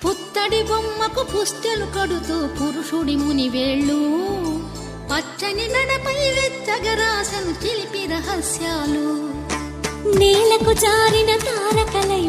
పుత్తడి బొమ్మకు పుస్తెలు కడుతూ పురుషుడి ముని వేళ్ళు పచ్చని నడపై వెచ్చగరాసను చిలిపి రహస్యాలు నేలకు జారిన తారకలై